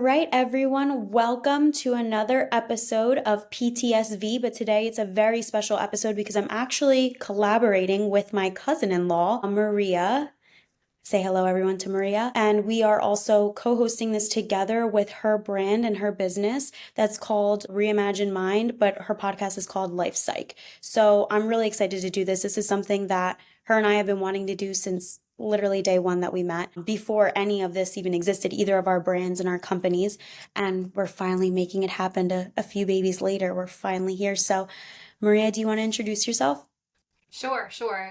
right, everyone, welcome to another episode of PTSV. But today it's a very special episode because I'm actually collaborating with my cousin-in-law, Maria. Say hello, everyone, to Maria. And we are also co-hosting this together with her brand and her business that's called Reimagine Mind, but her podcast is called Life Psych. So I'm really excited to do this. This is something that her and I have been wanting to do since literally day one that we met, before any of this even existed, either of our brands and our companies. And we're finally making it happen a few babies later. We're finally here. So, Maria, do you want to introduce yourself? Sure.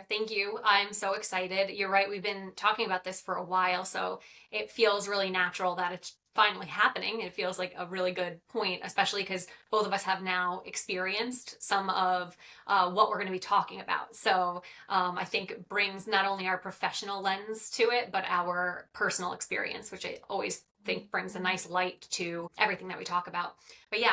Thank you. I'm so excited. You're right. We've been talking about this for a while, so it feels really natural that it's finally happening. It feels like a really good point, especially because both of us have now experienced some of what we're going to be talking about. So I think it brings not only our professional lens to it, but our personal experience, which I always think brings a nice light to everything that we talk about. But yeah,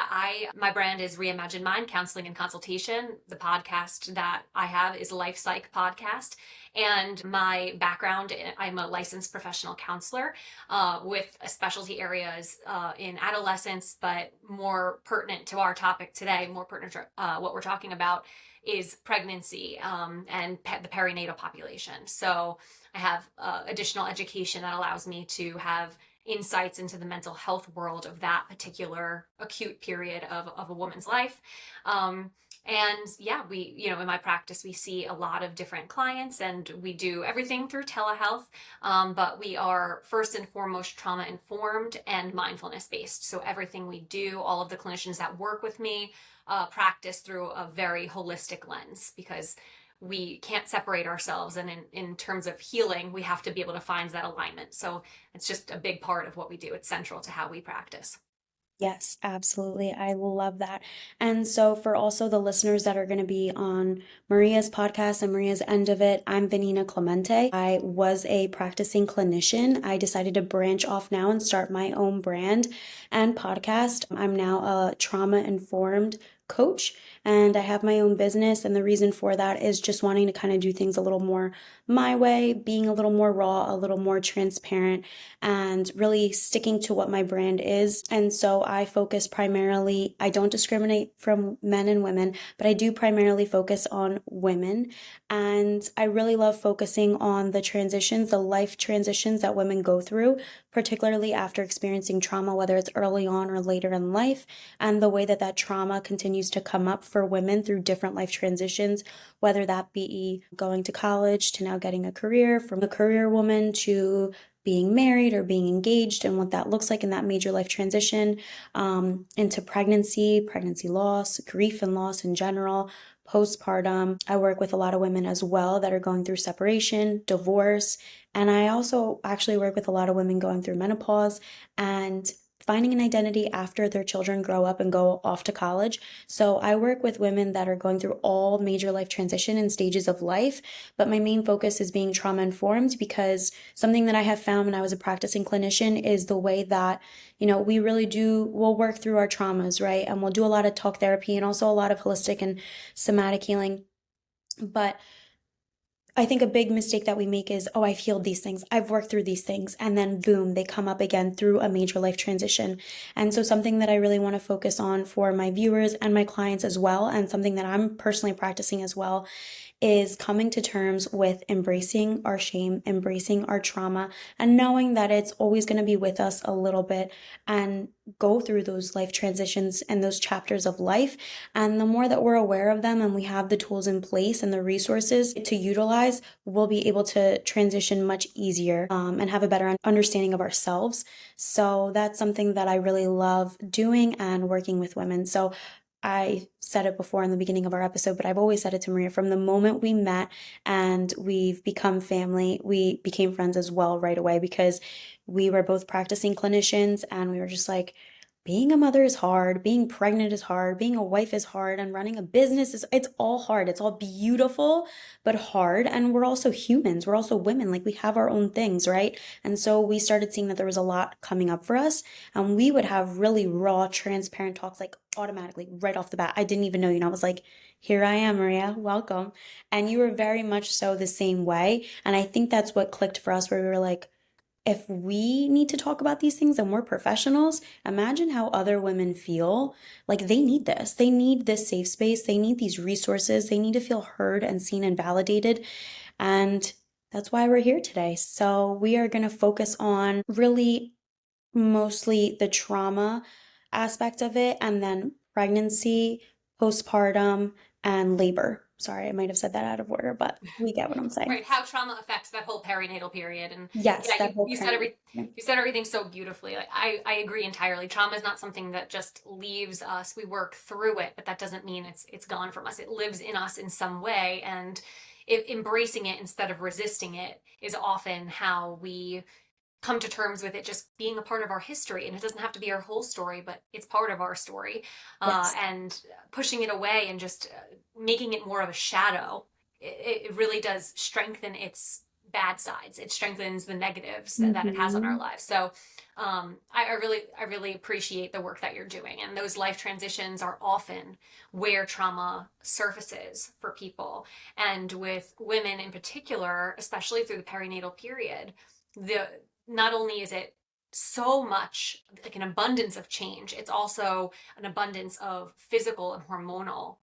my brand is Reimagine Mind Counseling and Consultation. The podcast that I have is Life Psych Podcast. And my background, I'm a licensed professional counselor with specialty areas in adolescence, but more pertinent to our topic today, more pertinent to what we're talking about is pregnancy and the perinatal population. So I have additional education that allows me to have insights into the mental health world of that particular acute period of a woman's life. And yeah, in my practice, we see a lot of different clients and we do everything through telehealth. But we are first and foremost trauma informed and mindfulness based. So everything we do, all of the clinicians that work with me, practice through a very holistic lens because we can't separate ourselves. And in terms of healing, we have to be able to find that alignment. So it's just a big part of what we do. It's central to how we practice. Yes, absolutely. I love that. And so, for also the listeners that are going to be on Maria's podcast and Maria's end of it, I'm Vanina Clemente. I was a practicing clinician. I decided to branch off now and start my own brand and podcast. I'm now a trauma informed coach and I have my own business. And the reason for that is just wanting to kind of do things a little more my way, being a little more raw, a little more transparent, and really sticking to what my brand is. And so I focus primarily, I don't discriminate from men and women, but I do primarily focus on women. And I really love focusing on the transitions, the life transitions that women go through, particularly after experiencing trauma, whether it's early on or later in life, and the way that that trauma continues to come up for women through different life transitions, whether that be going to college to now getting a career, from a career woman to being married or being engaged, and what that looks like in that major life transition, into pregnancy loss, grief and loss in general, postpartum. I work with a lot of women as well that are going through separation, divorce, and I also actually work with a lot of women going through menopause and finding an identity after their children grow up and go off to college. So I work with women that are going through all major life transition and stages of life, but my main focus is being trauma informed because something that I have found when I was a practicing clinician is the way that, we really we'll work through our traumas, right? And we'll do a lot of talk therapy and also a lot of holistic and somatic healing. But I think a big mistake that we make is, oh, I've healed these things. I've worked through these things. And then boom, they come up again through a major life transition. And so something that I really want to focus on for my viewers and my clients as well, and something that I'm personally practicing as well, is coming to terms with embracing our shame, embracing our trauma, and knowing that it's always going to be with us a little bit and go through those life transitions and those chapters of life. And the more that we're aware of them and we have the tools in place and the resources to utilize, we'll be able to transition much easier, and have a better understanding of ourselves. So that's something that I really love doing and working with women. So I said it before in the beginning of our episode, but I've always said it to Maria from the moment we met and we've become family, we became friends as well right away because we were both practicing clinicians and we were just like, being a mother is hard, being pregnant is hard, being a wife is hard, and running a business it's all hard. It's all beautiful, but hard. And we're also humans. We're also women. Like we have our own things, right? And so we started seeing that there was a lot coming up for us. And we would have really raw, transparent talks, like automatically right off the bat. I didn't even know, I was like, here I am, Maria, welcome. And you were very much so the same way. And I think that's what clicked for us, where we were like, if we need to talk about these things and we're professionals, imagine how other women feel. Like they need this. They need this safe space. They need these resources. They need to feel heard and seen and validated. And that's why we're here today. So we are going to focus on really mostly the trauma aspect of it, and then pregnancy, postpartum, and labor. Sorry, I might have said that out of order, but we get what I'm saying. Right, how trauma affects that whole perinatal period. And Yes, yeah, that whole you said period. you said everything so beautifully. Like I agree entirely. Trauma is not something that just leaves us. We work through it, but that doesn't mean it's gone from us. It lives in us in some way, and embracing it instead of resisting it is often how we come to terms with it just being a part of our history. And it doesn't have to be our whole story, but it's part of our story. Yes. And pushing it away and just making it more of a shadow, it really does strengthen its bad sides. It strengthens the negatives that it has on our Hmm. lives. So I really appreciate the work that you're doing. And those life transitions are often where trauma surfaces for people. And with women in particular, especially through the perinatal period, the not only is it so much like an abundance of change, it's also an abundance of physical and hormonal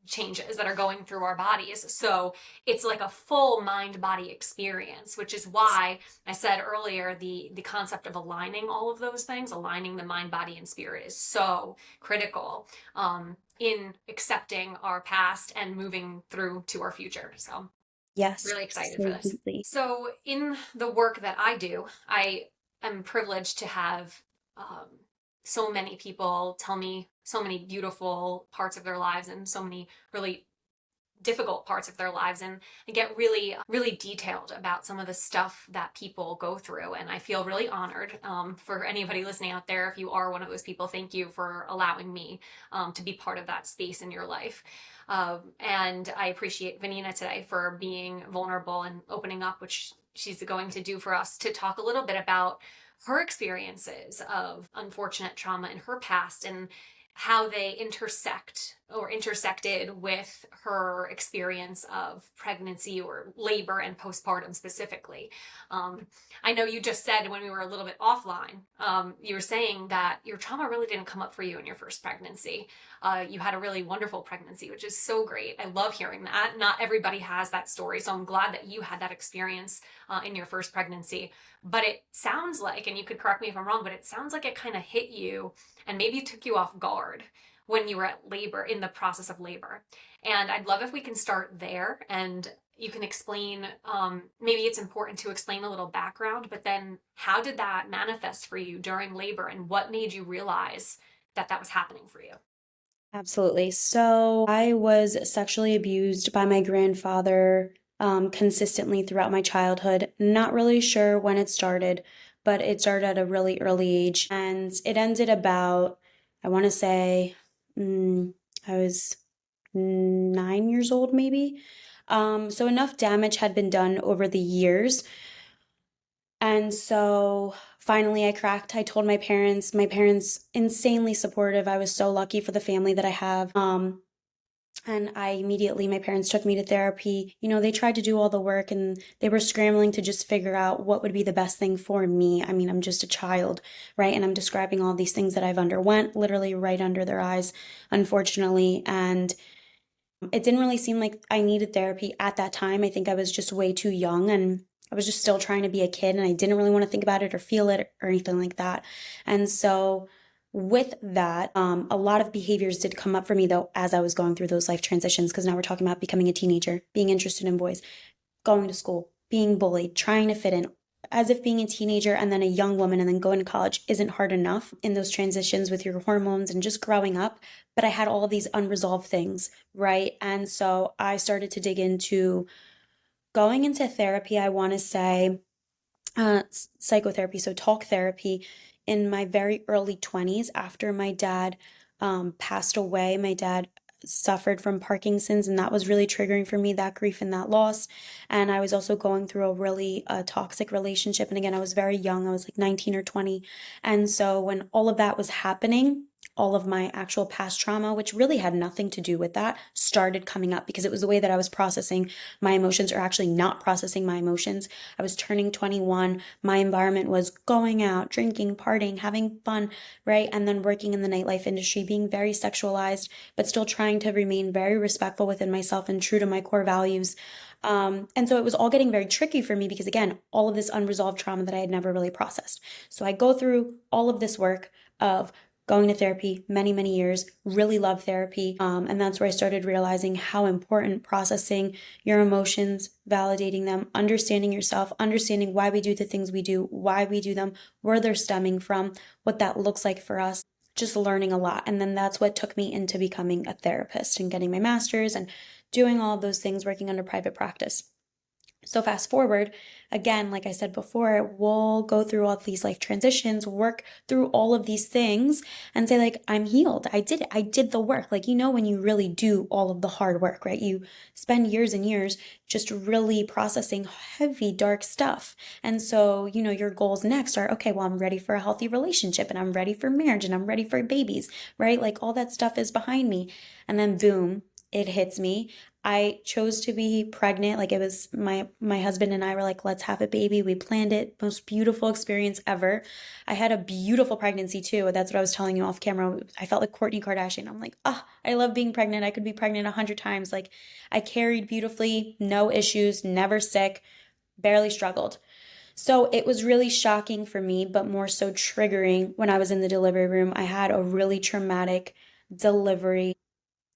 changes that are going through our bodies. So it's like a full mind body experience, which is why I said earlier the concept of aligning all of those things, aligning the mind, body, and spirit is so critical in accepting our past and moving through to our future. So Yes, really excited for so this. deeply. So, in the work that I do, I am privileged to have um, so many people tell me so many beautiful parts of their lives and so many really difficult parts of their lives, and get really detailed about some of the stuff that people go through. And I feel really honored. For anybody listening out there, if you are one of those people, thank you for allowing me to be part of that space in your life. And I appreciate Vanina today for being vulnerable and opening up, which she's going to do for us, to talk a little bit about her experiences of unfortunate trauma in her past and how they intersect or intersected with her experience of pregnancy or labor and postpartum specifically. Um, I know you just said when we were a little bit offline, you were saying that your trauma really didn't come up for you in your first pregnancy. You had a really wonderful pregnancy, which is so great. I love hearing that. Not everybody has that story, so I'm glad that you had that experience in your first pregnancy. But it sounds like, and you could correct me if I'm wrong, but it sounds like it kind of hit you and maybe it took you off guard when you were at labor, in the process of labor. And I'd love if we can start there and you can explain, maybe it's important to explain a little background, but then how did that manifest for you during labor and what made you realize that that was happening for you? Absolutely. So I was sexually abused by my grandfather consistently throughout my childhood. Not really sure when it started, but it started at a really early age. And it ended about, I want to say, I was 9 years old, maybe. So enough damage had been done over the years. And so finally I cracked. I told my parents insanely supportive. I was so lucky for the family that I have. And my parents took me to therapy. You know, they tried to do all the work and they were scrambling to just figure out what would be the best thing for me. I mean, I'm just a child, right? And I'm describing all these things that I've underwent literally right under their eyes, unfortunately. And it didn't really seem like I needed therapy at that time. I think I was just way too young and I was just still trying to be a kid and I didn't really want to think about it or feel it or anything like that. And so with that, a lot of behaviors did come up for me though as I was going through those life transitions because now we're talking about becoming a teenager, being interested in boys, going to school, being bullied, trying to fit in, as if being a teenager and then a young woman and then going to college isn't hard enough in those transitions with your hormones and just growing up. But I had all of these unresolved things, right? And so I started to dig into going into therapy, I want to say psychotherapy, so talk therapy, in my very early 20s after my dad passed away. My dad suffered from Parkinson's, and that was really triggering for me, that grief and that loss. And I was also going through a really toxic relationship. And again, I was very young, I was like 19 or 20. And so when all of that was happening, all of my actual past trauma, which really had nothing to do with that, started coming up because it was the way that I was processing my emotions, or actually not processing my emotions. I was turning 21. My environment was going out, drinking, partying, having fun, right? And then working in the nightlife industry, being very sexualized, but still trying to remain very respectful within myself and true to my core values. And so it was all getting very tricky for me because, again, all of this unresolved trauma that I had never really processed. So I go through all of this work of going to therapy many, many years, really love therapy. And that's where I started realizing how important processing your emotions, validating them, understanding yourself, understanding why we do the things we do, why we do them, where they're stemming from, what that looks like for us. Just learning a lot. And then that's what took me into becoming a therapist and getting my master's and doing all of those things, working under private practice. So fast forward, again, like I said before, we'll go through all of these life transitions, work through all of these things and say like, I'm healed. I did it. I did the work. Like, when you really do all of the hard work, right? You spend years and years just really processing heavy, dark stuff. And so, your goals next are, okay, well, I'm ready for a healthy relationship and I'm ready for marriage and I'm ready for babies, right? Like all that stuff is behind me. And then boom, it hits me. I chose to be pregnant. Like it was my husband and I were like, let's have a baby. We planned it. Most beautiful experience ever. I had a beautiful pregnancy too. That's what I was telling you off camera. I felt like Kourtney Kardashian. I'm like, I love being pregnant. I could be pregnant 100 times. Like I carried beautifully, no issues, never sick, barely struggled. So it was really shocking for me, but more so triggering when I was in the delivery room. I had a really traumatic delivery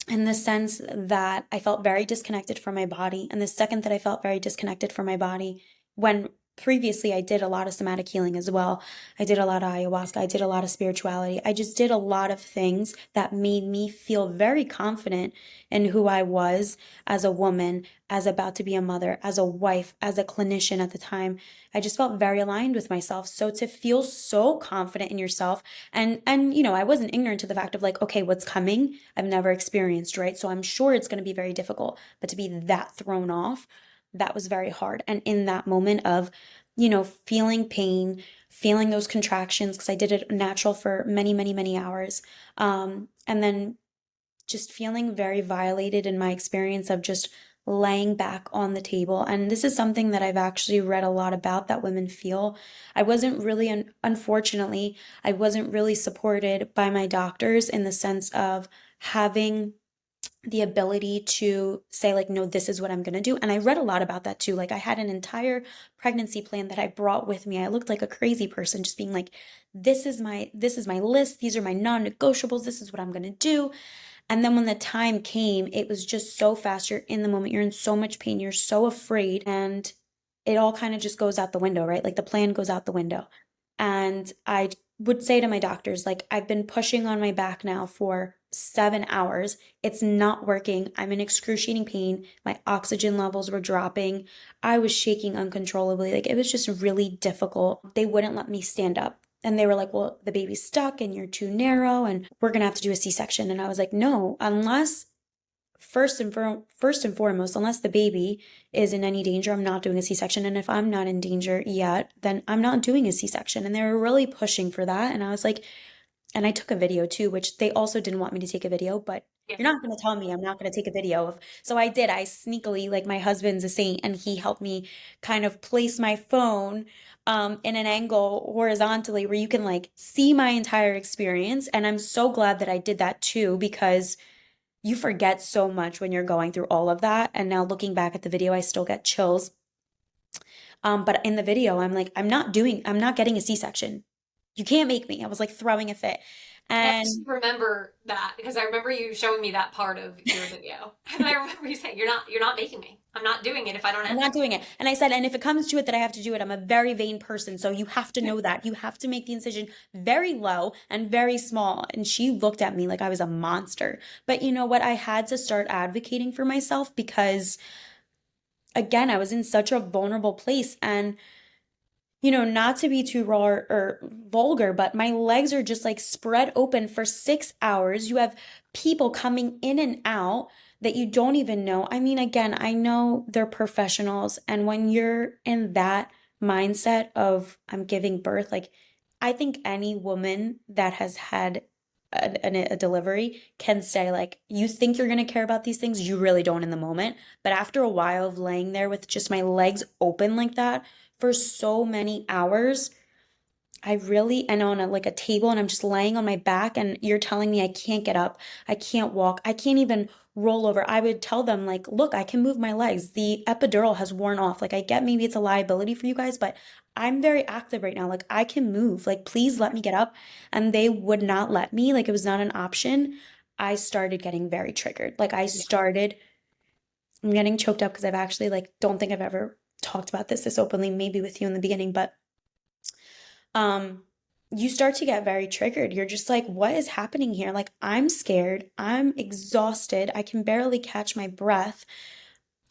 in the sense that I felt very disconnected from my body. And the second that I felt very disconnected from my body, when previously I did a lot of somatic healing as well, I did a lot of ayahuasca, I did a lot of spirituality, I just did a lot of things that made me feel very confident in who I was as a woman, as about to be a mother, as a wife, as a clinician at the time. I just felt very aligned with myself. So to feel so confident in yourself, and I wasn't ignorant to the fact of like, okay, what's coming I've never experienced, right? So I'm sure it's going to be very difficult, but to be that thrown off, that was very hard. And in that moment of, feeling pain, feeling those contractions, because I did it natural for many, many, many hours, and then just feeling very violated in my experience of just laying back on the table. And this is something that I've actually read a lot about that women feel. I wasn't really, unfortunately, I wasn't really supported by my doctors in the sense of having the ability to say like, no, this is what I'm going to do. And I read a lot about that too. Like I had an entire pregnancy plan that I brought with me. I looked like a crazy person just being like, this is my list. These are my non-negotiables. This is what I'm going to do. And then when the time came, it was just so fast. You're in the moment. You're in so much pain. You're so afraid. And it all kind of just goes out the window, right? Like the plan goes out the window. And I would say to my doctors, like, I've been pushing on my back now for 7 hours. It's not working. I'm in excruciating pain. My oxygen levels were dropping. I was shaking uncontrollably. Like, it was just really difficult. They wouldn't let me stand up. And they were like, well, the baby's stuck and you're too narrow and we're going to have to do a C-section. And I was like, no, unless first and foremost, unless the baby is in any danger, I'm not doing a C-section. And if I'm not in danger yet, then I'm not doing a C-section. And they were really pushing for that. And I was like, and I took a video too, which they also didn't want me to take a video, but Yeah. you're not going to tell me I'm not going to take a video of. So I did. I sneakily, like my husband's a saint, and he helped me kind of place my phone in an angle horizontally where you can like see my entire experience. And I'm so glad that I did that too, because you forget so much when you're going through all of that. And now looking back at the video, I still get chills. But in the video, I'm like, I'm not getting a C-section. You can't make me. I was like throwing a fit. I actually And remember that because I remember you showing me that part of your video. And I remember you saying, you're not making me. I'm not doing it if I don't I'm have not doing it. And I said, and if it comes to it that I have to do it, I'm a very vain person. So you have to know that. You have to make the incision very low and very small. And she looked at me like I was a monster. But you know what? I had to start advocating for myself because, again, I was in such a vulnerable place. And not to be too raw or vulgar, but my legs are just like spread open for 6 hours. You have people coming in and out that you don't even know. I mean, again, I know they're professionals. And when you're in that mindset of I'm giving birth, like I think any woman that has had a delivery can say like, you think you're going to care about these things, you really don't in the moment. But after a while of laying there with just my legs open like that for so many hours, I really, and on like a table, and I'm just laying on my back, and you're telling me I can't get up, I can't walk, I can't even roll over. I would tell them like, look, I can move my legs. The epidural has worn off. Like I get maybe it's a liability for you guys, but I'm very active right now. Like I can move. Like please let me get up. And they would not let me. Like it was not an option. I started getting very triggered. Like I Yeah. started, I'm getting choked up because I've actually like don't think I've ever talked about this openly, maybe with you in the beginning, but um, you start to get very triggered. You're just like, what is happening here? Like, I'm scared. I'm exhausted. I can barely catch my breath.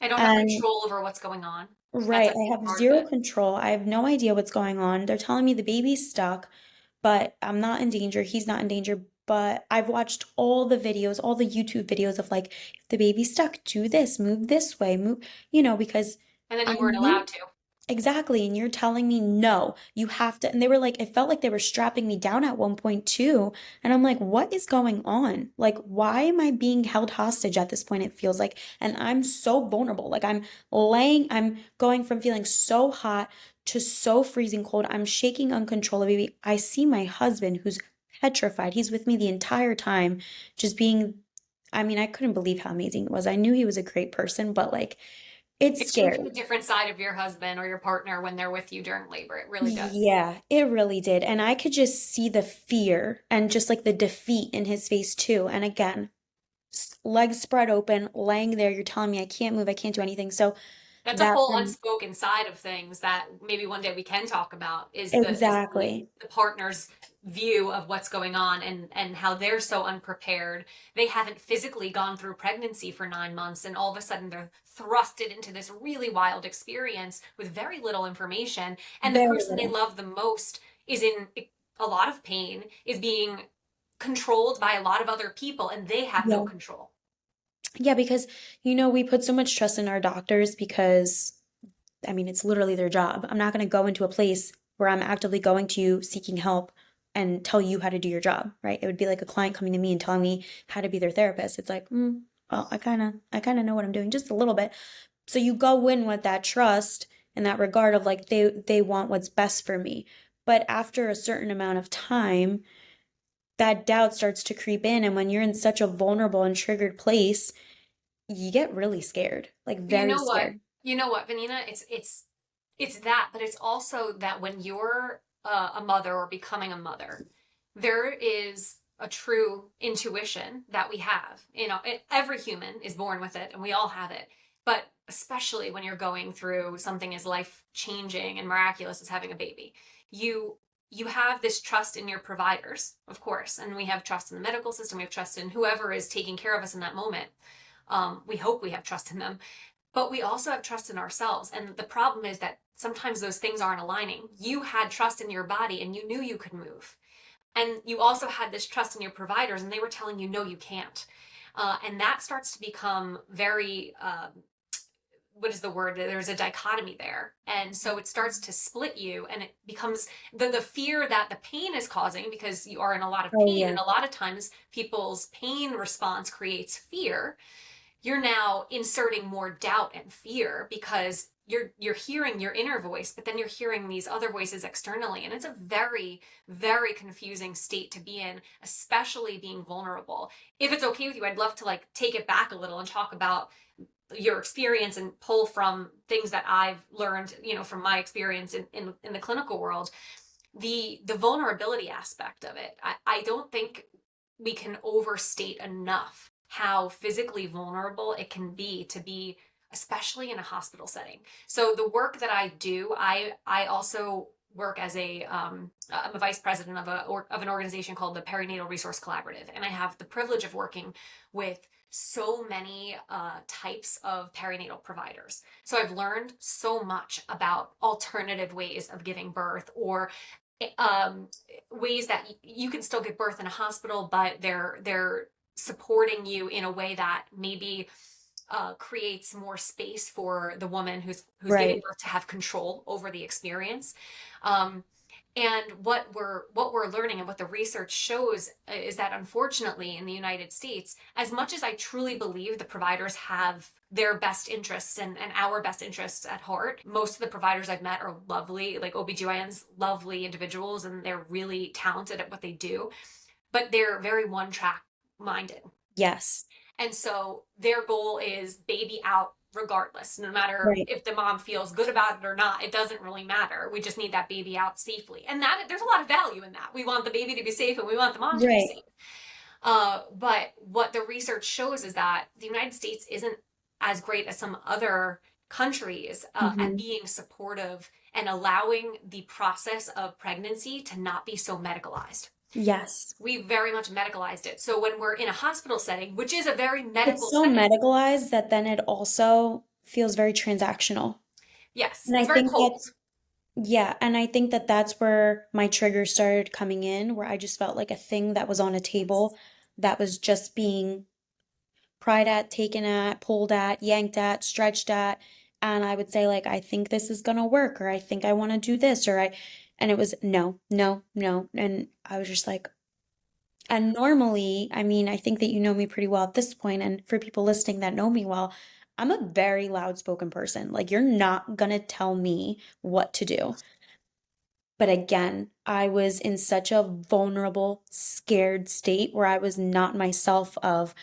I don't have And control over what's going on. That's right, a I big have part of zero it. control. I have no idea what's going on. They're telling me the baby's stuck, but I'm not in danger. He's not in danger. But I've watched all the videos, all the YouTube videos of like, if the baby's stuck, do this, move this way, move, because And then I you weren't allowed knew. to. Exactly. And you're telling me, no, you have to. And they were like, it felt like they were strapping me down at one point too. And I'm like, what is going on? Like, why am I being held hostage at this point? It feels like, and I'm so vulnerable. Like, I'm going from feeling so hot to so freezing cold. I'm shaking uncontrollably. I see my husband who's petrified. He's with me the entire time, just being, I mean, I couldn't believe how amazing it was. I knew he was a great person, but like, it's It shows you scary. a different side of your husband or your partner when they're with you during labor. It really does. Yeah, it really did. And I could just see the fear and just like the defeat in his face too. And again, legs spread open, laying there, you're telling me I can't move, I can't do anything. So That's a that whole then, unspoken side of things that maybe one day we can talk about is exactly. the partner's view of what's going on and how they're so unprepared. They haven't physically gone through pregnancy for 9 months and all of a sudden they're thrusted into this really wild experience with very little information. And the Very person they little. love the most is in a lot of pain, is being controlled by a lot of other people, and they have no Yeah. control. Yeah, because we put so much trust in our doctors because I mean, it's literally their job. I'm not going to go into a place where I'm actively going to you seeking help and tell you how to do your job, right? It would be like a client coming to me and telling me how to be their therapist. It's like, well, I kind of know what I'm doing just a little bit. So you go in with that trust and that regard of like they want what's best for me. But after a certain amount of time, that doubt starts to creep in, and when you're in such a vulnerable and triggered place, you get really scared, like You very know what? scared. You know what, Vanina? It's that, but it's also that when you're a mother or becoming a mother, there is a true intuition that we have. Every human is born with it, and we all have it. But especially when you're going through something as life changing and miraculous as having a baby, you you have this trust in your providers, of course, and we have trust in the medical system. We have trust in whoever is taking care of us in that moment. We hope we have trust in them, but we also have trust in ourselves. And the problem is that sometimes those things aren't aligning. You had trust in your body and you knew you could move. And you also had this trust in your providers and they were telling you, no, you can't. And that starts to become very, what is the word? There's a dichotomy there. And so it starts to split you and it becomes the fear that the pain is causing because you are in a lot of Oh pain. yeah. And a lot of times people's pain response creates fear. You're now inserting more doubt and fear because you're hearing your inner voice, but then you're hearing these other voices externally, and it's a very, very confusing state to be in, especially being vulnerable. If it's okay with you, I'd love to like take it back a little and talk about your experience and pull from things that I've learned, from my experience in the clinical world. The vulnerability aspect of it, I don't think we can overstate enough how physically vulnerable it can be to be, especially in a hospital setting. So the work that I do, I also work as I'm a vice president of an organization called the Perinatal Resource Collaborative, and I have the privilege of working with so many types of perinatal providers. So I've learned so much about alternative ways of giving birth, or um, ways that you can still give birth in a hospital, but they're supporting you in a way that maybe creates more space for the woman who's giving Right. birth to have control over the experience. Um, And what we're learning and what the research shows is that unfortunately in the United States, as much as I truly believe the providers have their best interests and our best interests at heart, most of the providers I've met are lovely, like OBGYNs, lovely individuals, and they're really talented at what they do, but they're very one track minded. Yes. And so their goal is baby out regardless, no matter Right. if the mom feels good about it or not. It doesn't really matter. We just need that baby out safely. And that there's a lot of value in that. We want the baby to be safe and we want the mom to be Right. safe. But what the research shows is that the United States isn't as great as some other countries at Hmm. being supportive and allowing the process of pregnancy to not be so medicalized. Yes. We very much medicalized it. So when we're in a hospital setting, which is a very It's medical so setting, medicalized that then it also feels very transactional. yes, And I it's very think cold. that's, yeah, and I think that that's where my triggers started coming in, where I just felt like a thing that was on a Yes. table that was just being pried at, taken at, pulled at, yanked at, stretched at. And I would say, like, I think this is gonna work, or I think I want to do this, and it was no, no, no. And I was just like, and normally, I mean, I think that you know me pretty well at this point, and for people listening that know me well, I'm a very loud spoken person. Like, you're not gonna tell me what to do. But again, I was in such a vulnerable, scared state where I was not myself of,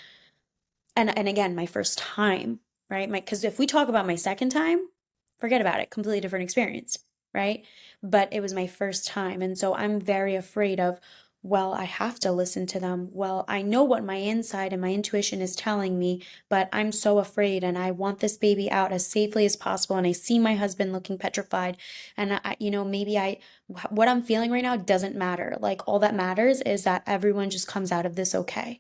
and again, my first time, right? My, because if we talk about my second time, forget about it, completely different experience, right? But it was my first time, and so I'm very afraid of, well, I have to listen to them. Well, I know what my inside and my intuition is telling me, but I'm so afraid, and I want this baby out as safely as possible. And I see my husband looking petrified, and maybe what I'm feeling right now doesn't matter. Like, all that matters is that everyone just comes out of this okay.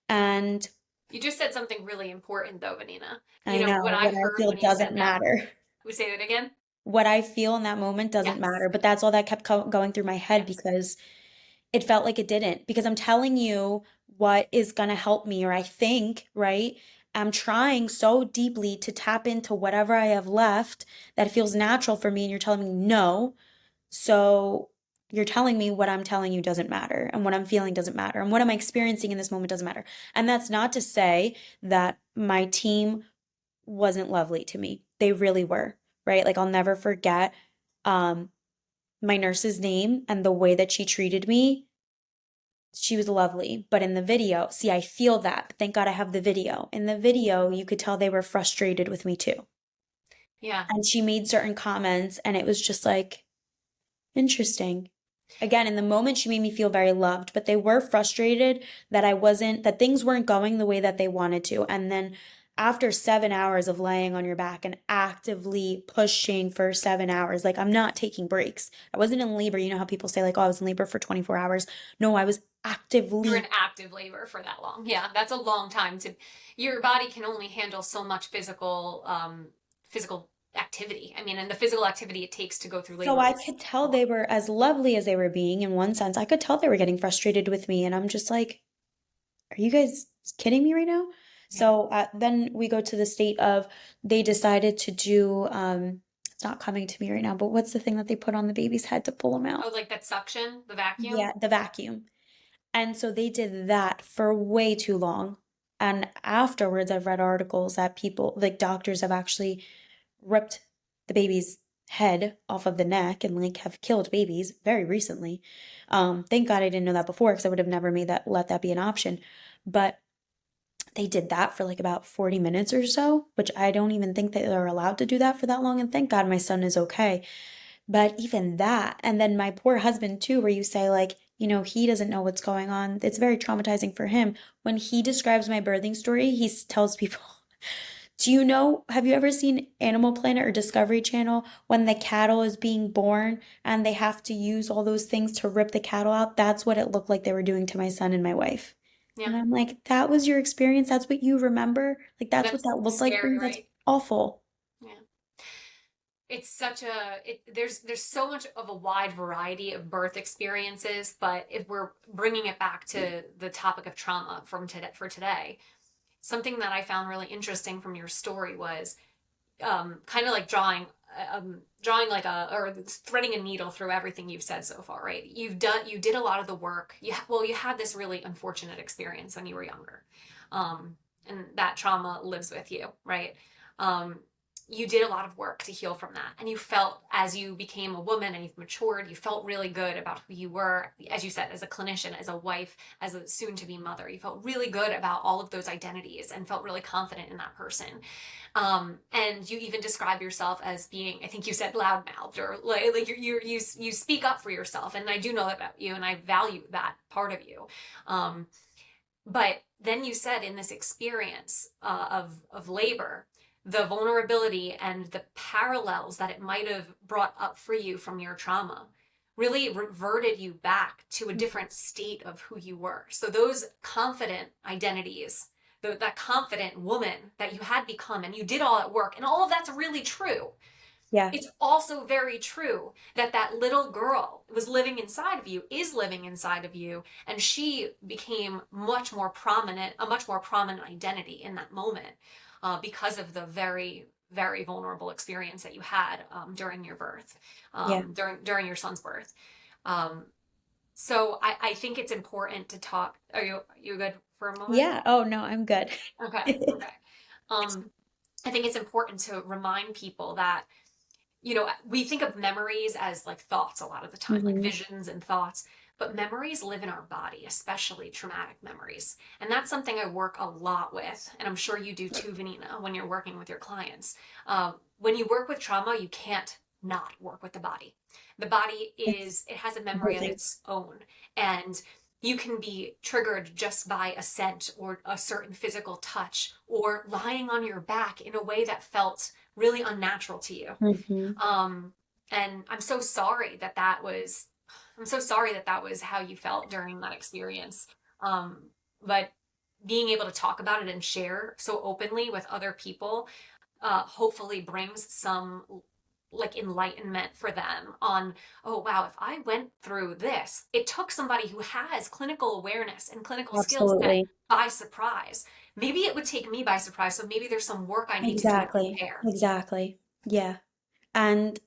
And You just said something really important though, Vanina. I What know I what I heard feel when you said doesn't that, matter. we say that again? What I feel in that moment doesn't Yes. matter, but that's all that kept going through my head Yes. because it felt like it didn't. Because I'm telling you what is going to help me, or I think, right? I'm trying so deeply to tap into whatever I have left that feels natural for me, and you're telling me no. So you're telling me what I'm telling you doesn't matter, and what I'm feeling doesn't matter, and what I'm experiencing in this moment doesn't matter. And that's not to say that my team wasn't lovely to me. They really were, right? Like, I'll never forget um my nurse's name and the way that she treated me. She was lovely, but in the video, see, I feel that. Thank God I have the video. In the video, you could tell they were frustrated with me too. Yeah. And she made certain comments, and it was just like, interesting. Again, in the moment, she made me feel very loved, but they were frustrated that that things weren't going the way that they wanted to. And then after 7 hours of laying on your back and actively pushing for 7 hours, like, I'm not taking breaks. I wasn't in labor. You know how people say, like, oh, I was in labor for 24 hours. No, I was You're in actively. active labor for that long. Yeah, that's a long time to your body can only handle so much physical activity. I mean, and the physical activity it takes to go through So labor I is could tell a lot. they were as lovely as they were being in one sense. I could tell they were getting frustrated with me. And I'm just like, are you guys kidding me right now? Yeah. So then we go to the state of they decided to do, it's not coming to me right now, but what's the thing that they put on the baby's head to pull him out? Oh, like that suction, the vacuum? Yeah, the vacuum. And so they did that for way too long. And afterwards, I've read articles that people, like doctors, have actually ripped the baby's head off of the neck and like have killed babies very recently. Thank God I didn't know that before because I would have never made that let that be an option. But they did that for like about 40 minutes or so, which I don't even think that they're allowed to do that for that long. And thank God my son is okay. But even that, and then my poor husband too, where you say, like, he doesn't know what's going on. It's very traumatizing for him. When he describes my birthing story, tells people, do you know, have you ever seen Animal Planet or Discovery Channel when the cattle is being born and they have to use all those things to rip the cattle out? That's what it looked like they were doing to my son and my wife. Yeah. And I'm like, that was your experience? That's what you remember? Like, that's what That's that looked like for scary, you? That's right? awful. Yeah. It's such a there's so much of a wide variety of birth experiences, but if we're bringing it back to the topic of trauma from today for today, something that I found really interesting from your story was kind of like drawing drawing like or threading a needle through everything you've said so far, right? You did a lot of the work. You had this really unfortunate experience when you were younger, and that trauma lives with you, right? Um, you did a lot of work to heal from that, and you felt as you became a woman and you've matured, you felt really good about who you were, as you said, as a clinician, as a wife, as a soon-to-be mother. You felt really good about all of those identities and felt really confident in that person. And you even describe yourself as being, I think you said loudmouthed, or like you speak up for yourself. And I do know that about you, and I value that part of you. Um, but then you said in this experience of labor, the vulnerability and the parallels that it might have brought up for you from your trauma really reverted you back to a different state of who you were. So those confident identities, that confident woman that you had become, and you did all that work, and all of that's really true. Yeah. It's also very true that that little girl was living inside of you, is living inside of you, and she became a much more prominent identity in that moment, because of the very, very vulnerable experience that you had, during your birth, Yeah. during your son's birth. Um, so I think it's important to talk. Are you good for a moment? Yeah. Oh, no, I'm good. Okay, okay. Um, I think it's important to remind people that, we think of memories as like thoughts a lot of the time, like Hmm. visions and thoughts, but memories live in our body, especially traumatic memories. And that's something I work a lot with. And I'm sure you do too, Vanina, when you're working with your clients. When you work with trauma, you can't not work with the body. The body It's it has a the memory whole of thing. its own. And you can be triggered just by a scent or a certain physical touch or lying on your back in a way that felt really unnatural to you. Hmm. Um, and I'm so sorry that that was how you felt during that experience. But being able to talk about it and share so openly with other people, hopefully brings some like enlightenment for them on, oh wow, if I went through this, it took somebody who has clinical awareness and clinical skill set Absolutely. by surprise. Maybe it would take me by surprise, so maybe there's some work I need to do to Exactly. prepare. Exactly. Yeah. And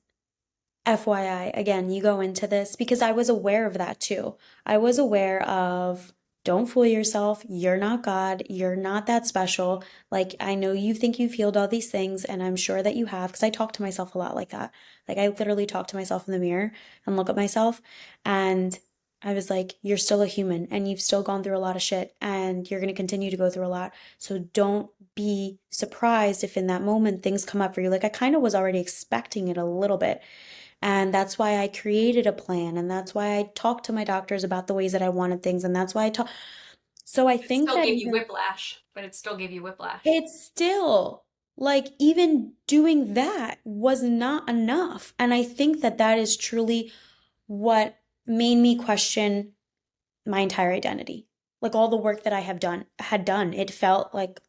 FYI, again, you go into this because I was aware of that too. I was aware of don't fool yourself. You're not God. You're not that special. Like, I know you think you've healed all these things, and I'm sure that you have because I talk to myself a lot like that. Like, I literally talk to myself in the mirror and look at myself, and I was like, you're still a human and you've still gone through a lot of shit, and you're going to continue to go through a lot. So don't be surprised if in that moment things come up for you. Like, I kind of was already expecting it a little bit. And that's why I created a plan. And that's why I talked to my doctors about the ways that I wanted things. And that's why I talk. So I It think still that gave you even whiplash, but it still gave you whiplash. it's still like even doing that was not enough. And I think that that is truly what made me question my entire identity. Like all the work that I have done, had done, it felt like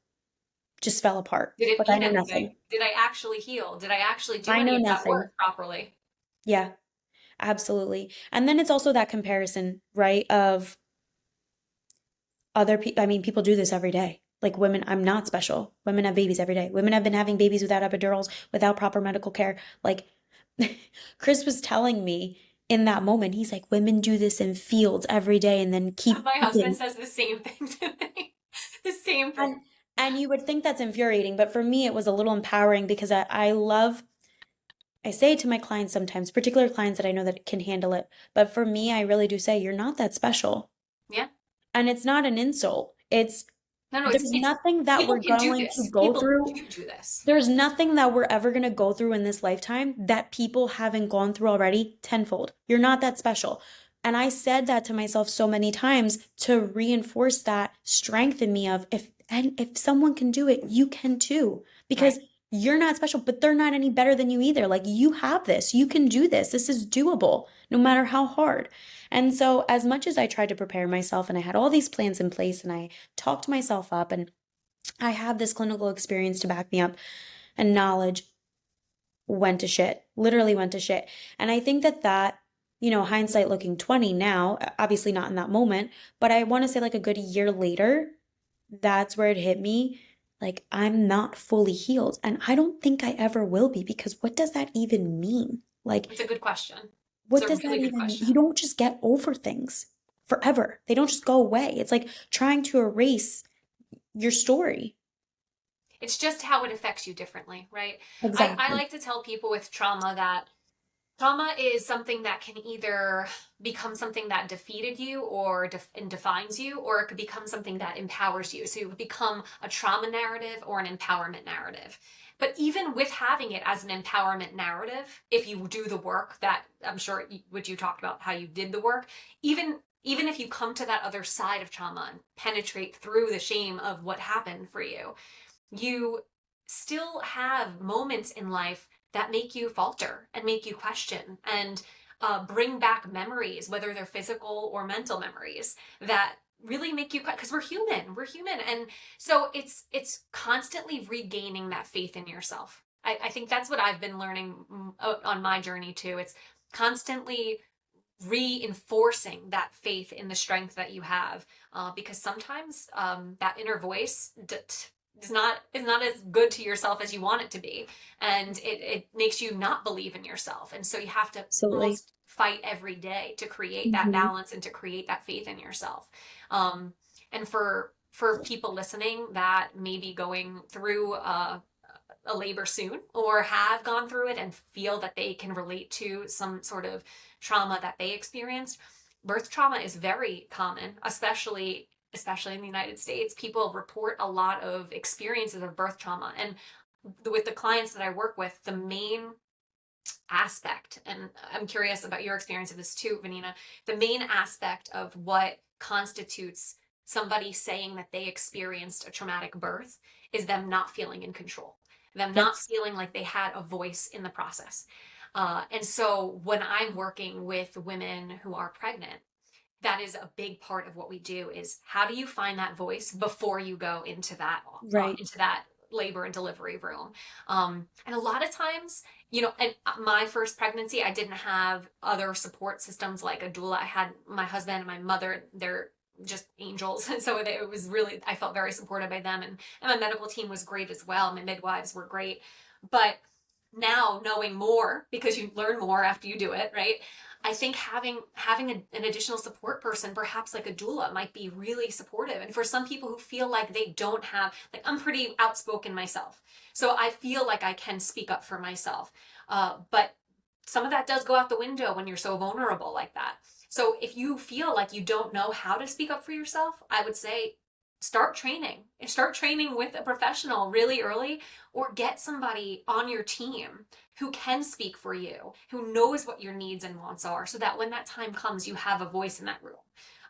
just fell apart. Did it Like I mean know anything? nothing. Did I actually heal? Did I actually do I any know of that nothing. work properly? Yeah, absolutely. And then it's also that comparison, right? Of other people, I mean, people do this every day. Like women, I'm not special. Women have babies every day. Women have been having babies without epidurals, without proper medical care. Like Chris was telling me in that moment, he's like, women do this in fields every day and then keep My husband eating. says the same thing to me. The same thing. And and you would think that's infuriating, but for me it was a little empowering because I love I say to my clients sometimes, particular clients that I know that can handle it, but for me I really do say you're not that special. Yeah. And it's not an insult. It's No, no, there's it's nothing that people we're can do going to this. go People through. do this. There's nothing that we're ever going to go through in this lifetime that people haven't gone through already tenfold. You're not that special. And I said that to myself so many times to reinforce that strength in me of if someone can do it, you can too. Right. Because you're not special, but they're not any better than you either. Like you have this. You can do this. This is doable no matter how hard. And so as much as I tried to prepare myself and I had all these plans in place and I talked myself up and I have this clinical experience to back me up and knowledge went to shit, literally went to shit. And I think that hindsight looking 20 now, obviously not in that moment, but I want to say like a good year later, that's where it hit me. like I'm not fully healed. And I don't think I ever will be, because what does that even mean? Like, It's a good question. It's what a does that really good even mean? question. You don't just get over things forever. They don't just go away. It's like trying to erase your story. It's just how it affects you differently, right? I Exactly. like to tell people with trauma that trauma is something that can either become something that defeated you or and defines you, or it could become something that empowers you. So it would become a trauma narrative or an empowerment narrative. But even with having it as an empowerment narrative, if you do the work that I'm sure what you talked about, how you did the work, even if you come to that other side of trauma and penetrate through the shame of what happened for you, you still have moments in life that make you falter and make you question and bring back memories, whether they're physical or mental memories, that really make you, because we're human, and so it's constantly regaining that faith in yourself. I think that's what I've been learning on my journey too. It's constantly reinforcing that faith in the strength that you have, because sometimes that inner voice is not as good to yourself as you want it to be, and it makes you not believe in yourself, and so you have to Absolutely. almost fight every day to create that Hmm. balance and to create that faith in yourself. And for people listening that may be going through a labor soon or have gone through it and feel that they can relate to some sort of trauma that they experienced, birth trauma is very common, especially in the United States. People report a lot of experiences of birth trauma. And with the clients that I work with, the main aspect, and I'm curious about your experience of this too, Vanina, the main aspect of what constitutes somebody saying that they experienced a traumatic birth is them not feeling in control, them not Yes. feeling like they had a voice in the process. And so when I'm working with women who are pregnant, that is a big part of what we do, is how do you find that voice before you go Right. into that labor and delivery room. And a lot of times, and my first pregnancy, I didn't have other support systems like a doula. I had my husband and my mother. They're just angels. And so it was really, I felt very supported by them. And my medical team was great as well. My midwives were great. But now knowing more, because you learn more after you do it, right? I think having an additional support person, perhaps like a doula, might be really supportive. And for some people who feel like they don't have, like, I'm pretty outspoken myself, so I feel like I can speak up for myself. But some of that does go out the window when you're so vulnerable like that. So if you feel like you don't know how to speak up for yourself, I would say start training. Start training with a professional really early, or get somebody on your team who can speak for you, who knows what your needs and wants are, so that when that time comes, you have a voice in that room.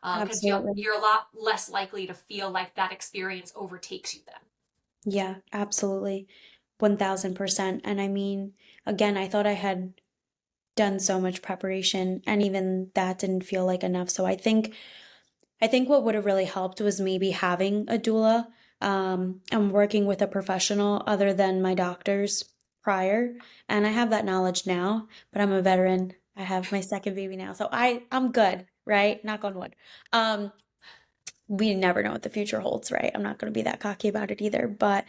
Because Absolutely. you're a lot less likely to feel like that experience overtakes you then. Yeah, absolutely. 1000%. And I mean, again, I thought I had done so much preparation, and even that didn't feel like enough. So I think what would have really helped was maybe having a doula, and working with a professional other than my doctors prior. And I have that knowledge now, but I'm a veteran. I have my second baby now. So I'm good, right? Knock on wood. Um, we never know what the future holds, right? I'm not going to be that cocky about it either, but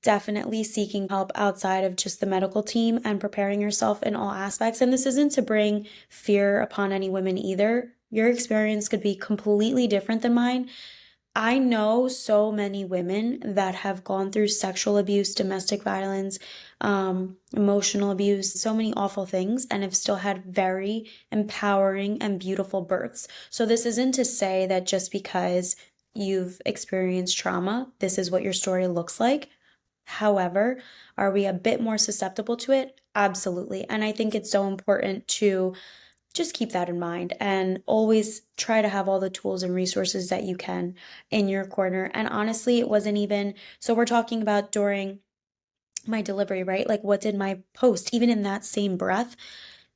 definitely seeking help outside of just the medical team and preparing yourself in all aspects. And this isn't to bring fear upon any women either. Your experience could be completely different than mine. I know so many women that have gone through sexual abuse, domestic violence, emotional abuse, so many awful things, and have still had very empowering and beautiful births. So, this isn't to say that just because you've experienced trauma, this is what your story looks like. However, are we a bit more susceptible to it? Absolutely. And I think it's so important to just keep that in mind and always try to have all the tools and resources that you can in your corner. And honestly, it wasn't even so we're talking about during my delivery, right? Like, what did my post, even in that same breath,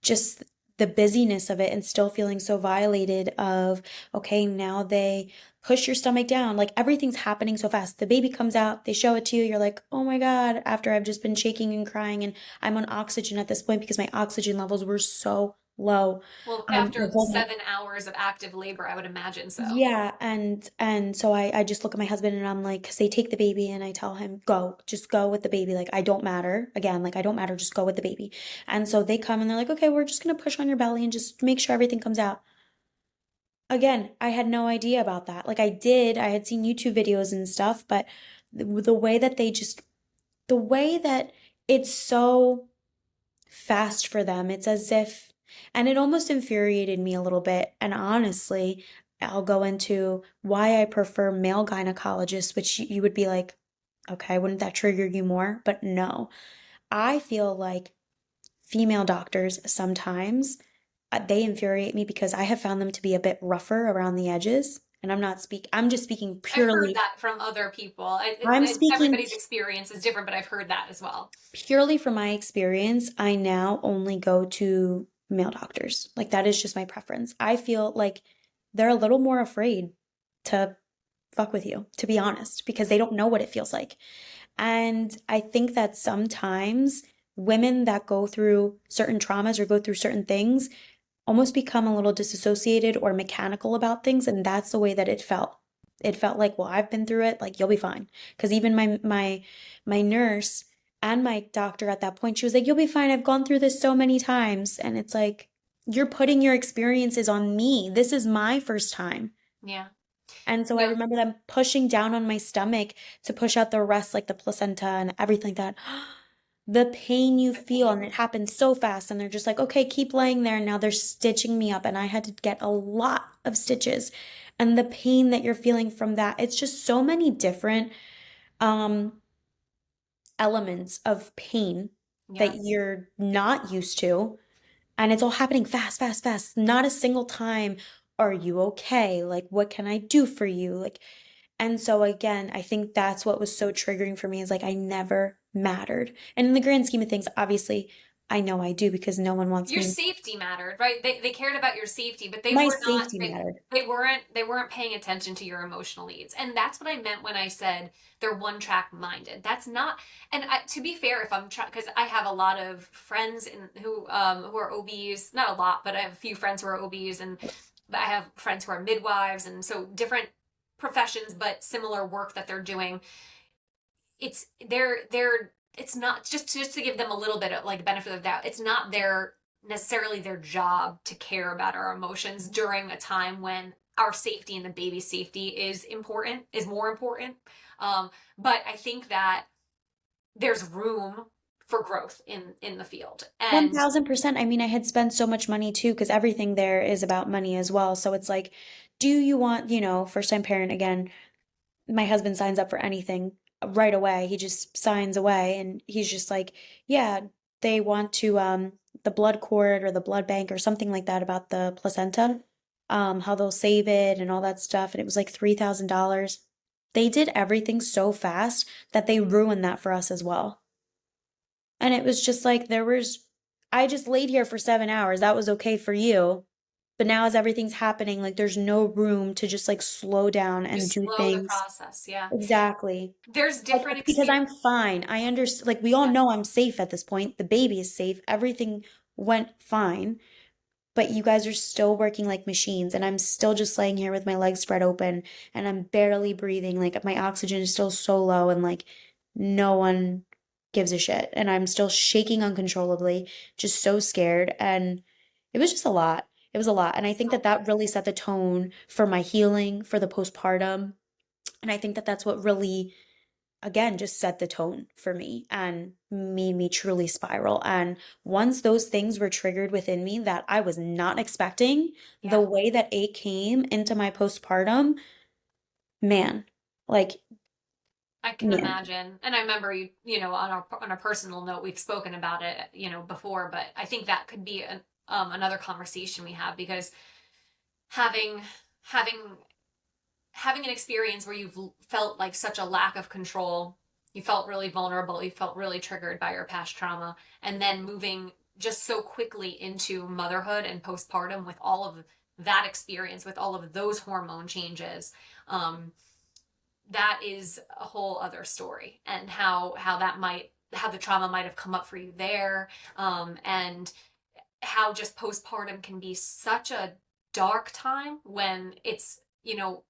just the busyness of it and still feeling so violated of, okay, now they push your stomach down. Like, everything's happening so fast. The baby comes out, they show it to you. You're like, oh my God, after I've just been shaking and crying, and I'm on oxygen at this point because my oxygen levels were so low. Well, The after whole night. 7 hours of active labor, I would imagine so. Yeah, and so I just look at my husband and I'm like, because they take the baby and I tell him, go, just go with the baby. Like I don't matter. Again, like I don't matter, just go with the baby. And so they come and they're like, okay, we're just gonna push on your belly and just make sure everything comes out. Again, I had no idea about that. Like I had seen YouTube videos and stuff, but the way that the way that it's so fast for them. It's as if, and it almost infuriated me a little bit. And honestly, I'll go into why I prefer male gynecologists, which you would be like, okay, wouldn't that trigger you more? But no, I feel like female doctors sometimes they infuriate me because I have found them to be a bit rougher around the edges. And I'm just speaking I've heard purely, that from other people. I'm speaking Everybody's experience is different, but I've heard that as well. purely from my experience, I now only go to male doctors. Like that is just my preference. I feel like they're a little more afraid to fuck with you, to be honest, because they don't know what it feels like. And I think that sometimes women that go through certain traumas or go through certain things almost become a little disassociated or mechanical about things, and that's the way that it felt. It felt like, well, I've been through it, like you'll be fine. Because even my nurse and my doctor at that point, she was like, you'll be fine. I've gone through this so many times. And it's like, you're putting your experiences on me. This is my first time. Yeah. And so I Yeah. remember them pushing down on my stomach to push out the rest, like the placenta and everything like that. The pain you The feel, pain. and it happens so fast, and they're just like, okay, keep laying there. And now they're stitching me up, and I had to get a lot of stitches. And the pain that you're feeling from that, it's just so many different um, elements of pain Yeah. that you're not used to. And it's all happening fast, fast, fast. Not a single time, are you okay? Like, what can I do for you? Like, and so again, I think that's what was so triggering for me is like I never mattered. And in the grand scheme of things, obviously, I know I do because no one wants Your me. safety mattered, right? They cared about your safety, but they My were not safety mattered. they weren't paying attention to your emotional needs. And that's what I meant when I said they're one track minded. That's not, and to be fair, if I'm trying, because I have a lot of friends who are OBs, not a lot, but I have a few friends who are OBs, and I have friends who are midwives, and so different professions but similar work that they're doing. They're it's not just to give them a little bit of like benefit of the doubt. It's not their necessarily their job to care about our emotions during a time when our safety and the baby's safety is more important. um, but I think that there's room for growth in the field. And 1000%. I mean, I had spent so much money too, because everything there is about money as well. So it's like, do you want, first time parent again, my husband signs up for anything right away. He just signs away and he's just like, yeah, they want to the blood cord or the blood bank or something like that about the placenta, how they'll save it and all that stuff. And it was like $3,000. They did everything so fast that they ruined that for us as well. And it was just like I just laid here for 7 hours. That was okay for you. But now as everything's happening, like there's no room to just like slow down and just do slow the things. process. Yeah. Exactly. There's Like, different because experience. I'm fine. I understand. Like, we all Yeah. know I'm safe at this point. The baby is safe. Everything went fine. But you guys are still working like machines. And I'm still just laying here with my legs spread open and I'm barely breathing. Like, my oxygen is still so low and like no one gives a shit. And I'm still shaking uncontrollably, just so scared. And it was just a lot. It was a lot. And I think that So that really set the tone for my healing, for the postpartum. And I think that that's what really again just set the tone for me and made me truly spiral. And once those things were triggered within me that I was not expecting, the yeah. way that it came into my postpartum, man, like, I can man, imagine. And I remember on a personal note, we've spoken about it, before, but I think that could be another conversation we have because having having having an experience where you've felt like such a lack of control, you felt really vulnerable, you felt really triggered by your past trauma, and then moving just so quickly into motherhood and postpartum with all of that experience, with all of those hormone changes. um, that is a whole other story, and how the trauma might have come up for you there. And how just postpartum can be such a dark time when it's,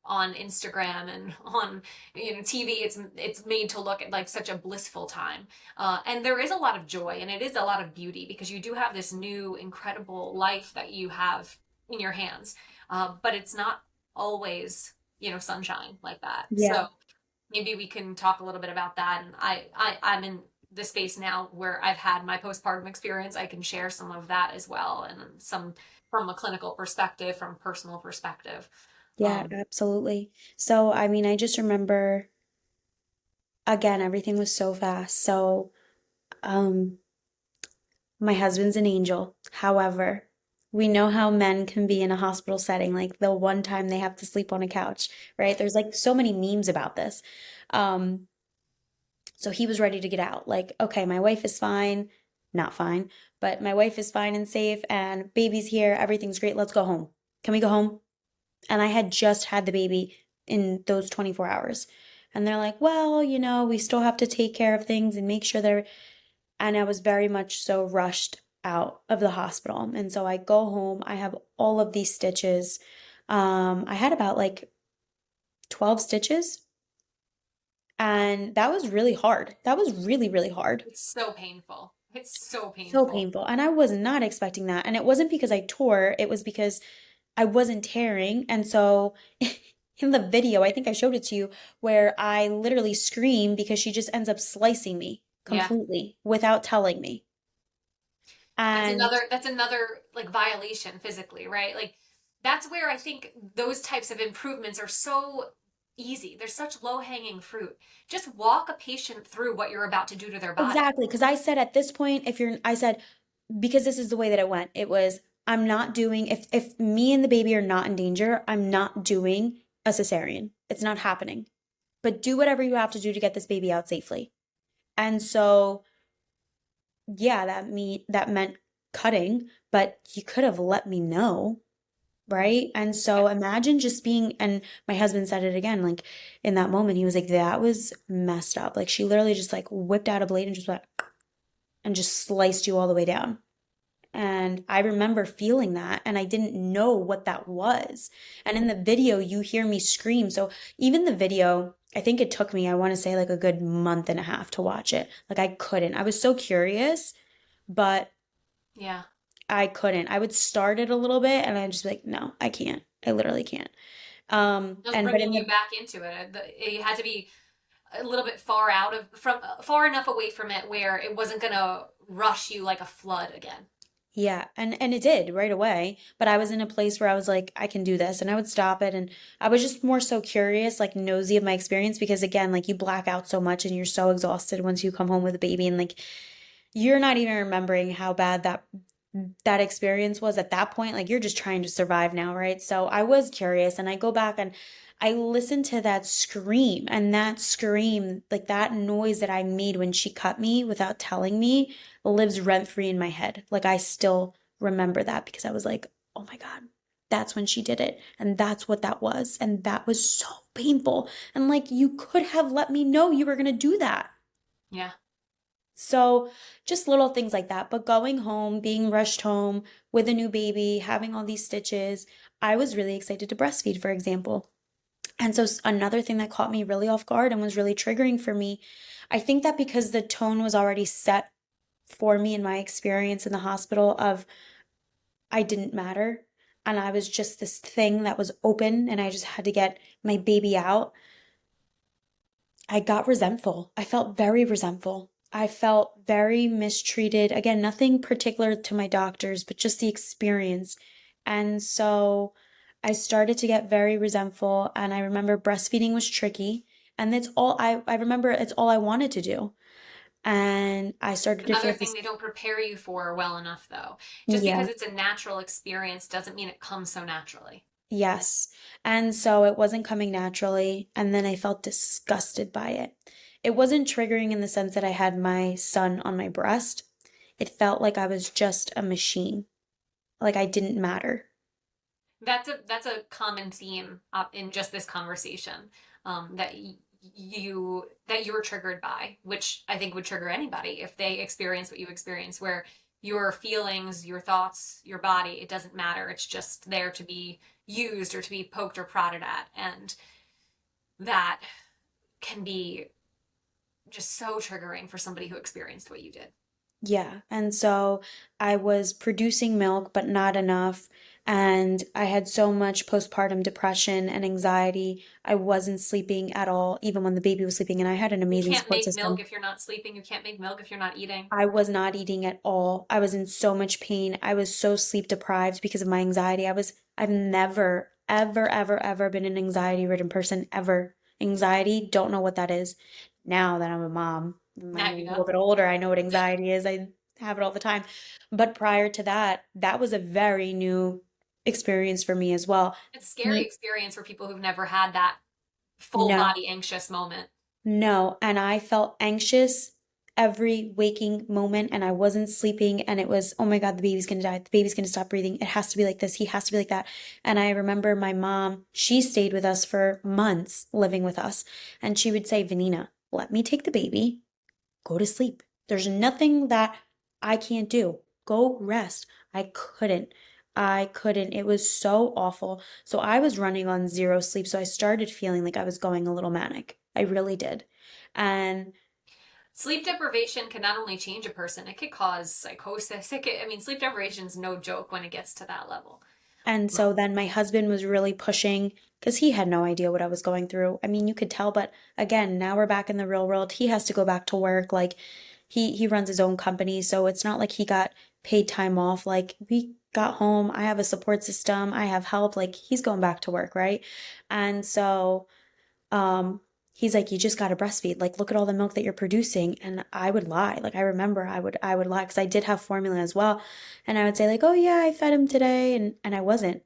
on Instagram and on, TV. It's made to look at like such a blissful time, and there is a lot of joy and it is a lot of beauty because you do have this new incredible life that you have in your hands, but it's not always, sunshine like that. Yeah. So maybe we can talk a little bit about that. And I'm in the space now where I've had my postpartum experience. I can share some of that as well, and some from a clinical perspective, from personal perspective. Yeah, Um, absolutely. So, I mean, I just remember again, everything was so fast. So, um, my husband's an angel. However, we know how men can be in a hospital setting, like the one time they have to sleep on a couch, right? There's like so many memes about this. Um, so he was ready to get out. Like, okay, my wife is fine, not fine, but my wife is fine and safe, and baby's here, everything's great. Let's go home. Can we go home? And I had just had the baby in those 24 hours. And they're like, well, we still have to take care of things and make sure they're, and I was very much so rushed out of the hospital. And so I go home, I have all of these stitches. I had about like 12 stitches, and that was really hard. That was really, really hard. it's so painful. It's so So painful. painful. And I was not expecting that. And it wasn't because I tore, it was because I wasn't tearing. And so in the video, I think I showed it to you, where I literally scream because she just ends up slicing me Yeah. completely without telling me. And That's another like violation physically, right? Like that's where I think those types of improvements are so easy. There's such low-hanging fruit. Just walk a patient through what you're about to do to their body. exactly, because I said at this point, I said, because this is the way that it went, it was, I'm not doing, if me and the baby are not in danger, I'm not doing a cesarean. It's not happening. But do whatever you have to do to get this baby out safely. And so yeah, that meant cutting, but you could have let me know, right? And Yeah. so imagine just being, and my husband said it again, like in that moment, he was like, that was messed up. Like she literally just like whipped out a blade and just went and just sliced you all the way down. And I remember feeling that, and I didn't know what that was. And in the video, you hear me scream. So even the video, I think it took me, I want to say like a good month and a half to watch it. Like I couldn't. I was so curious, but Yeah. I couldn't. I would start it a little bit and I'd just be like, no, I can't. I literally can't. Just And but bringing in you the back into it. It had to be a little bit far enough away from it where it wasn't gonna rush you like a flood again. yeah, and it did right away, but I was in a place where I was like, I can do this, and I would stop it, and I was just more so curious, like nosy of my experience, because again, like you black out so much and you're so exhausted once you come home with a baby, and like you're not even remembering how bad that experience was at that point. Like you're just trying to survive now, right? So I was curious, and I go back and I listen to that scream, and that scream, like that noise that I made when she cut me without telling me, lives rent free in my head. Like I still remember that because I was like, oh my God, that's when she did it. And that's what that was. And that was so painful. And like, you could have let me know you were going to do that. Yeah. So just little things like that. But going home, being rushed home with a new baby, having all these stitches, I was really excited to breastfeed, for example. And so another thing that caught me really off guard and was really triggering for me, I think that because the tone was already set for me in my experience in the hospital of I didn't matter and I was just this thing that was open and I just had to get my baby out. I got resentful. I felt very resentful. I felt very mistreated. Again, nothing particular to my doctors, but just the experience. And so I started to get very resentful. And I remember breastfeeding was tricky. And it's all I remember it's all I wanted to do. And I started to Another feel thing this, they don't prepare you for well enough, though. Just yeah. because it's a natural experience doesn't mean it comes so naturally. Yes. And so it wasn't coming naturally. And then I felt disgusted by it. It wasn't triggering in the sense that I had my son on my breast. It felt like I was just a machine, like I didn't matter. That's a common theme in just this conversation, that you were triggered by, which I think would trigger anybody if they experience what you experience, where your feelings, your thoughts, your body, it doesn't matter. It's just there to be used or to be poked or prodded at. And that can be just so triggering for somebody who experienced what you did. Yeah. And so I was producing milk, but not enough. And I had so much postpartum depression and anxiety. I wasn't sleeping at all, even when the baby was sleeping. And I had an You amazing can't support make milk system. if you're not sleeping. You can't make milk if you're not eating. I was not eating at all. I was in so much pain. I was so sleep deprived because of my anxiety. I've never, ever, ever, ever been an anxiety ridden person, ever. Anxiety, don't know what that is. Now that I'm a mom, I'm Now a you little know. bit older, I know what anxiety is. I have it all the time. But prior to that, that was a very new experience for me as well. It's a scary N- experience for people who've never had that full No. body anxious moment. No, and I felt anxious every waking moment and I wasn't sleeping and it was, oh my God, the baby's gonna die. The baby's gonna stop breathing. It has to be like this. He has to be like that. And I remember my mom, she stayed with us for months living with us. And she would say, Vanina, let me take the baby, go to sleep. There's nothing that I can't do. Go rest. I couldn't. I couldn't. It was so awful. So I was running on zero sleep. So I started feeling like I was going a little manic. I really did. And Sleep deprivation can not only change a person, it could cause psychosis. I mean, sleep deprivation is no joke when it gets to that level. and so then my husband was really pushing because he had no idea what I was going through. I mean, you could tell, but again, now we're back in the real world. He has to go back to work. Like he runs his own company, so it's not like he got paid time off. Like we got home, I have a support system, I have help. Like he's going back to work, right? And so um he's like, you just got to breastfeed. Like look at all the milk that you're producing. And I would lie. Like I remember I would lie because I did have formula as well. And I would say like, oh yeah, I fed him today, and I wasn't.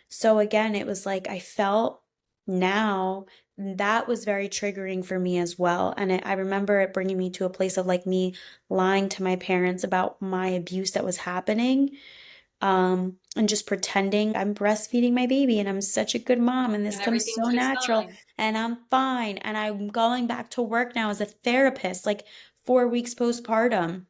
So again, it was like I felt now that was very triggering for me as well. And I remember it bringing me to a place of like me lying to my parents about my abuse that was happening, and just pretending I'm breastfeeding my baby and I'm such a good mom and this And comes so everything's just natural fine. and I'm fine. And I'm going back to work now as a therapist, like 4 weeks postpartum,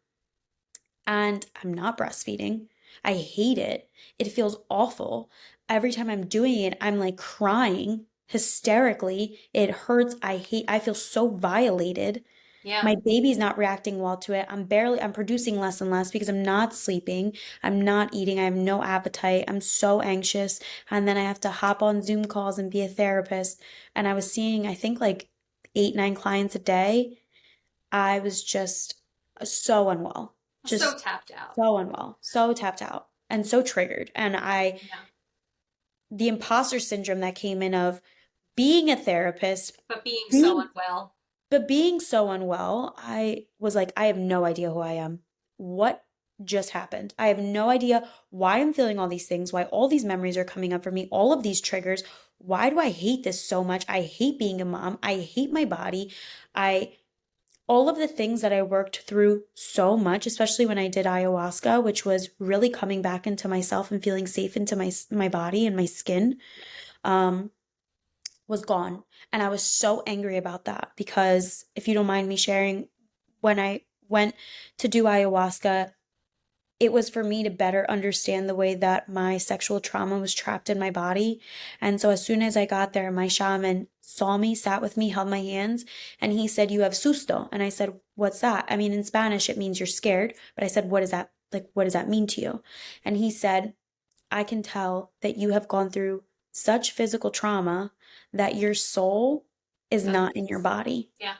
and I'm not breastfeeding. I hate it. It feels awful. Every time I'm doing it, I'm like crying hysterically. It hurts. I feel so violated. Yeah. My baby's not reacting well to it. I'm producing less and less because I'm not sleeping. I'm not eating. I have no appetite. I'm so anxious. And then I have to hop on Zoom calls and be a therapist. And I was seeing, I think like 8, 9 clients a day. I was just so unwell, So just tapped out. so unwell, so tapped out, and so triggered. And Yeah. the imposter syndrome that came in of being a therapist, But being so being, unwell. but being so unwell, I was like, I have no idea who I am. What just happened? I have no idea why I'm feeling all these things, why all these memories are coming up for me, all of these triggers. Why do I hate this so much? I hate being a mom. I hate my body. I all of the things that I worked through so much, especially when I did ayahuasca, which was really coming back into myself and feeling safe into my body and my skin, um, was gone. And I was so angry about that because if you don't mind me sharing, when I went to do ayahuasca, it was for me to better understand the way that my sexual trauma was trapped in my body. And so as soon as I got there, my shaman saw me, sat with me, held my hands, and he said, "You have susto." And I said, "What's that?" I mean, in Spanish, it means you're scared. But I said, "What is that? Like, what does that mean to you?" And he said, "I can tell that you have gone through such physical trauma that your soul is Doesn't not in your exist. body. Yeah.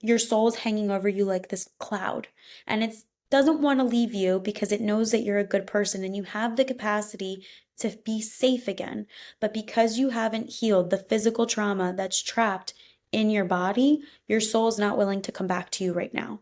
Your soul is hanging over you like this cloud, and it doesn't want to leave you because it knows that you're a good person and you have the capacity to be safe again. But because you haven't healed the physical trauma that's trapped in your body, your soul is not willing to come back to you right now."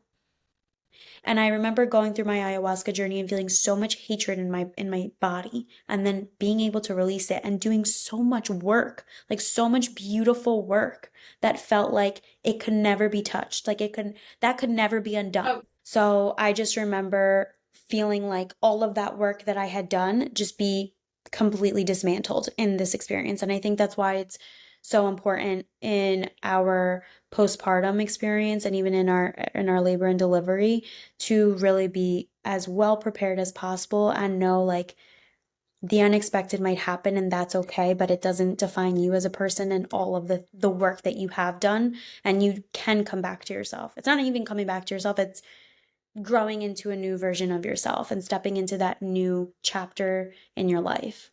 And I remember going through my ayahuasca journey and feeling so much hatred in my body and then being able to release it and doing so much work, like so much beautiful work that felt like it could never be touched, like it could that could never be undone. Oh, So I just remember feeling like all of that work that I had done just be completely dismantled in this experience. And I think that's why it's so important in our postpartum experience and even in our labor and delivery to really be as well prepared as possible and know like the unexpected might happen and that's okay, but it doesn't define you as a person and all of the work that you have done, and you can come back to yourself. It's not even coming back to yourself, it's growing into a new version of yourself and stepping into that new chapter in your life.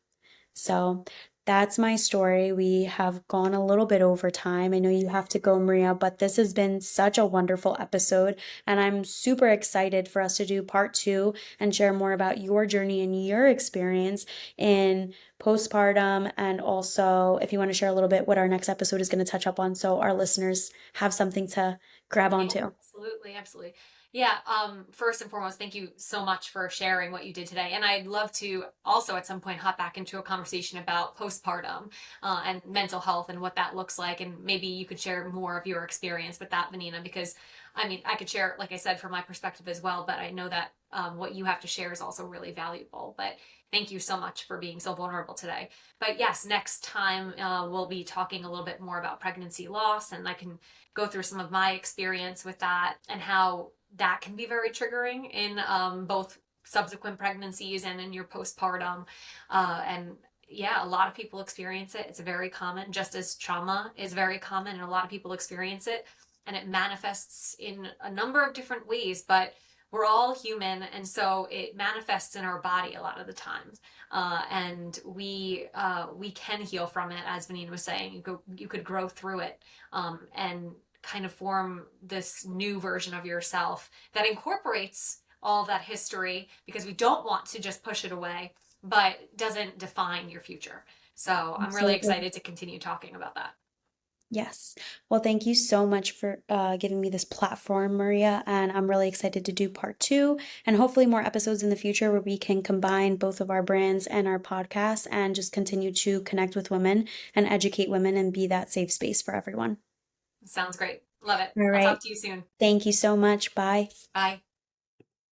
So that's my story. We have gone a little bit over time. I know you have to go, Maria, but this has been such a wonderful episode. And I'm super excited for us to do part two and share more about your journey and your experience in postpartum. And also, if you want to share a little bit what our next episode is going to touch up on, so our listeners have something to grab Yeah, onto. absolutely, absolutely. Yeah, first and foremost, thank you so much for sharing what you did today. And I'd love to also at some point hop back into a conversation about postpartum and mental health and what that looks like. And maybe you could share more of your experience with that, Vanina, because I mean, I could share, like I said, from my perspective as well, but I know that what you have to share is also really valuable. But thank you so much for being so vulnerable today. But yes, next time we'll be talking a little bit more about pregnancy loss, and I can go through some of my experience with that and how that can be very triggering in both subsequent pregnancies and in your postpartum. And yeah, a lot of people experience it. It's very common, just as trauma is very common, and a lot of people experience it. And it manifests in a number of different ways, but we're all human, and so it manifests in our body a lot of the times. And we can heal from it, as Vanine was saying. You could grow through it, and kind of form this new version of yourself that incorporates all that history, because we don't want to just push it away, but doesn't define your future. So I'm really Absolutely. excited to continue talking about that. Yes. Well, thank you so much for giving me this platform, Maria. And I'm really excited to do part two and hopefully more episodes in the future where we can combine both of our brands and our podcasts and just continue to connect with women and educate women and be that safe space for everyone. Sounds great. Love it. All I'll right. talk to you soon. Thank you so much. Bye. Bye.